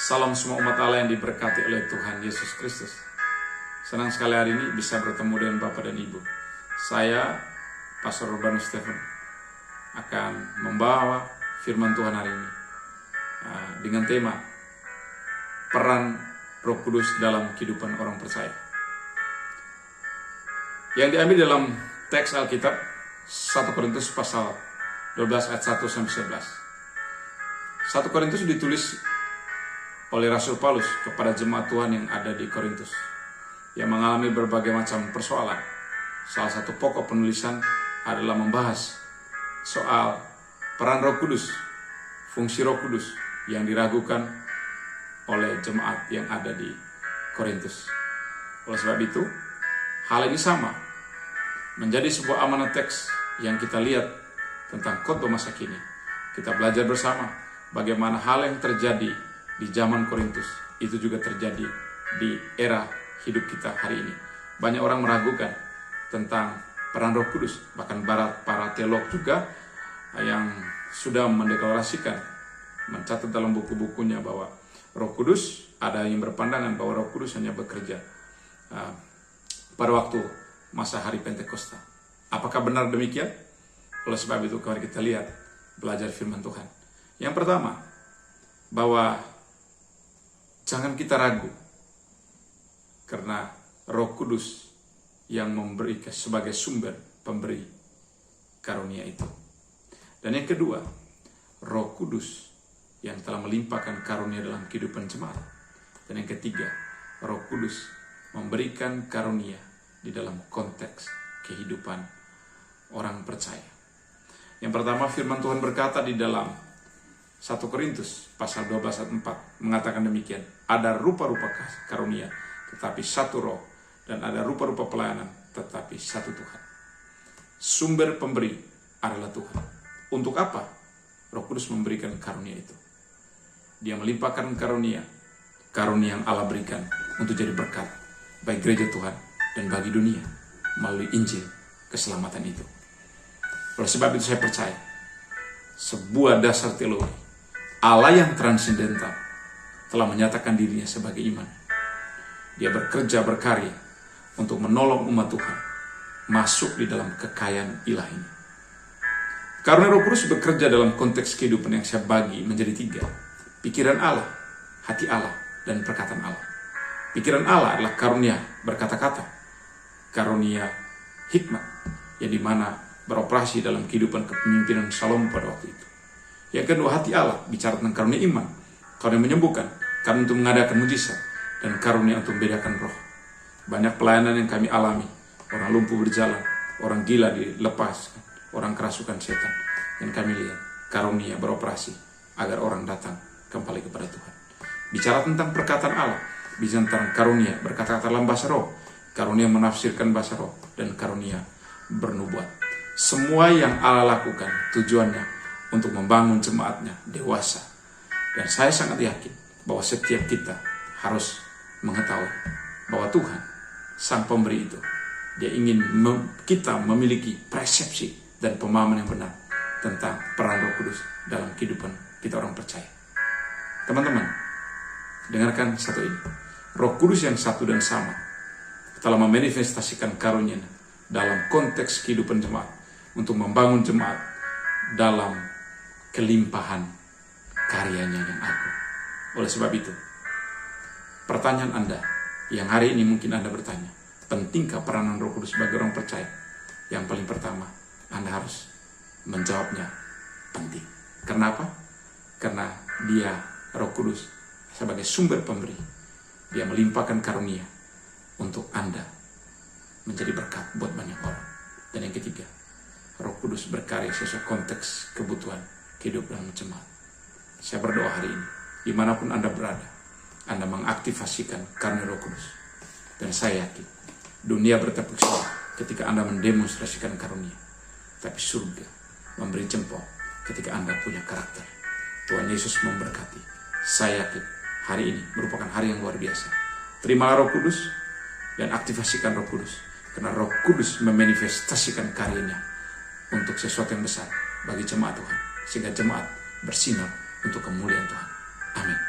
Salam semua umat Allah yang diberkati oleh Tuhan Yesus Kristus. Senang sekali hari ini bisa bertemu dengan Bapak dan Ibu. Saya, Pastor Urbanus Stephen, akan membawa firman Tuhan hari ini dengan tema peran Roh Kudus dalam kehidupan orang percaya. Yang diambil dalam teks Alkitab 1 Korintus pasal 12 ayat 1-11. 1 Korintus ditulis oleh Rasul Paulus kepada jemaat Tuhan yang ada di Korintus yang mengalami berbagai macam persoalan. Salah satu pokok penulisan adalah membahas soal peran Roh Kudus, fungsi Roh Kudus yang diragukan oleh jemaat yang ada di Korintus. Oleh sebab itu, hal ini sama menjadi sebuah amanat teks yang kita lihat tentang khotbah masa kini. Kita belajar bersama bagaimana hal yang terjadi di zaman Korintus itu juga terjadi di era hidup kita hari ini. Banyak orang meragukan tentang peran Roh Kudus, bahkan para teolog juga yang sudah mendeklarasikan, mencatat dalam buku-bukunya bahwa Roh Kudus, ada yang berpandangan bahwa Roh Kudus hanya bekerja pada waktu masa hari Pentakosta. Apakah benar demikian? Oleh sebab itu mari kita lihat, belajar firman Tuhan. Yang pertama, bahwa jangan kita ragu karena Roh Kudus yang memberi sebagai sumber pemberi karunia itu. Dan yang kedua, Roh Kudus yang telah melimpahkan karunia dalam kehidupan jemaat. Dan yang ketiga, Roh Kudus memberikan karunia di dalam konteks kehidupan orang percaya. Yang pertama, firman Tuhan berkata di dalam 1 Korintus pasal 12 ayat 4 mengatakan demikian. Ada rupa-rupa karunia, tetapi satu roh. Dan ada rupa-rupa pelayanan, tetapi satu Tuhan. Sumber pemberi adalah Tuhan. Untuk apa Roh Kudus memberikan karunia itu? Dia melimpahkan karunia yang Allah berikan untuk jadi berkat bagi gereja Tuhan dan bagi dunia melalui Injil keselamatan itu. Oleh sebab itu saya percaya sebuah dasar teologi, Allah yang transendental telah menyatakan dirinya sebagai iman. Dia bekerja berkarya untuk menolong umat Tuhan masuk di dalam kekayaan ilahinya. Karena Roh Kudus bekerja dalam konteks kehidupan yang saya bagi menjadi 3. Pikiran Allah, hati Allah, dan perkataan Allah. Pikiran Allah adalah karunia berkata-kata, karunia hikmat, yang dimana beroperasi dalam kehidupan kepemimpinan Salomo pada waktu itu. Yang kedua, hati Allah bicara tentang karunia iman, karunia menyembuhkan, karunia untuk mengadakan mujizat, dan karunia untuk membedakan roh. Banyak pelayanan yang kami alami, orang lumpuh berjalan, orang gila dilepaskan, orang kerasukan setan, dan kami lihat karunia beroperasi agar orang datang kembali kepada Tuhan. Bicara tentang perkataan Allah, bicara tentang karunia berkata-kata dalam bahasa roh, karunia menafsirkan bahasa roh, dan karunia bernubuat. Semua yang Allah lakukan tujuannya untuk membangun jemaatnya dewasa. Dan saya sangat yakin bahwa setiap kita harus mengetahui bahwa Tuhan, Sang Pemberi itu, Dia ingin kita memiliki persepsi dan pemahaman yang benar tentang peran Roh Kudus dalam kehidupan kita orang percaya. Teman-teman, dengarkan satu ini. Roh Kudus yang satu dan sama telah memanifestasikan karunia dalam konteks kehidupan jemaat untuk membangun jemaat dalam kelimpahan karyanya yang agung. Oleh sebab itu, pertanyaan Anda yang hari ini mungkin Anda bertanya, pentingkah peranan Roh Kudus bagi orang percaya? Yang paling pertama, Anda harus menjawabnya penting. Kenapa? Karena Dia, Roh Kudus, sebagai sumber pemberi, Dia melimpahkan karunia untuk Anda menjadi berkat buat banyak orang. Dan yang ketiga, Roh Kudus berkarya sesuai konteks kebutuhan kehidupan jemaat. Saya berdoa hari ini, dimanapun Anda berada, Anda mengaktifasikan karunia Roh Kudus. Dan saya yakin, dunia bertepuk sebelah ketika Anda mendemonstrasikan karunia. Tapi surga memberi jempol ketika Anda punya karakter. Tuhan Yesus memberkati. Saya yakin hari ini merupakan hari yang luar biasa. Terimalah Roh Kudus dan aktifasikan Roh Kudus. Karena Roh Kudus memanifestasikan karyanya untuk sesuatu yang besar bagi jemaat Tuhan, sehingga jemaat bersinar untuk kemuliaan Tuhan. Amin.